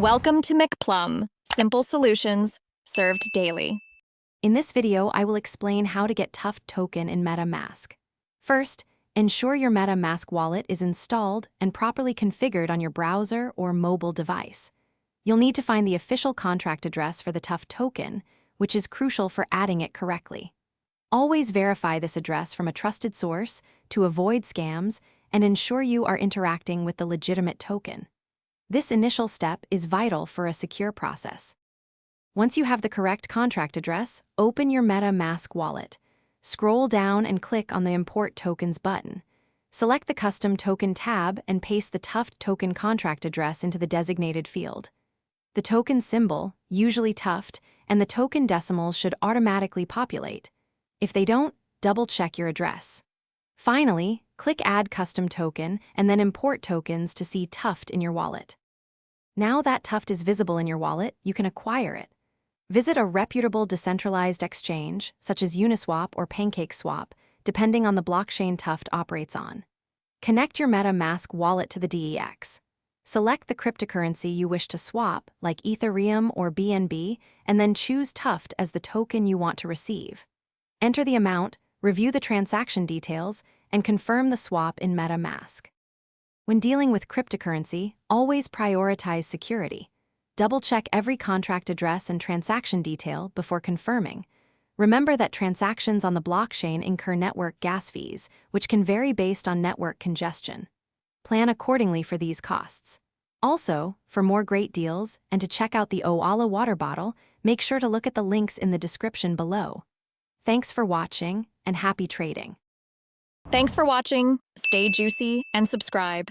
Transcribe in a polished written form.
Welcome to McPlum, simple solutions served daily. In this video, I will explain how to get Tuft token in MetaMask. First, ensure your MetaMask wallet is installed and properly configured on your browser or mobile device. You'll need to find the official contract address for the Tuft token, which is crucial for adding it correctly. Always verify this address from a trusted source to avoid scams and ensure you are interacting with the legitimate token. This initial step is vital for a secure process. Once you have the correct contract address, open your MetaMask wallet. Scroll down and click on the Import Tokens button. Select the Custom Token tab and paste the Tuft token contract address into the designated field. The token symbol, usually Tuft, and the token decimals should automatically populate. If they don't, double-check your address. Finally, click Add Custom Token and then Import Tokens to see Tuft in your wallet. Now that Tuft is visible in your wallet, you can acquire it. Visit a reputable decentralized exchange, such as Uniswap or PancakeSwap, depending on the blockchain Tuft operates on. Connect your MetaMask wallet to the DEX. Select the cryptocurrency you wish to swap, like Ethereum or BNB, and then choose Tuft as the token you want to receive. Enter the amount, review the transaction details, and confirm the swap in MetaMask. When dealing with cryptocurrency, always prioritize security. Double-check every contract address and transaction detail before confirming. Remember that transactions on the blockchain incur network gas fees, which can vary based on network congestion. Plan accordingly for these costs. Also, for more great deals and to check out the Oala water bottle, make sure to look at the links in the description below. Thanks for watching, and happy trading. Thanks for watching, stay juicy, and subscribe.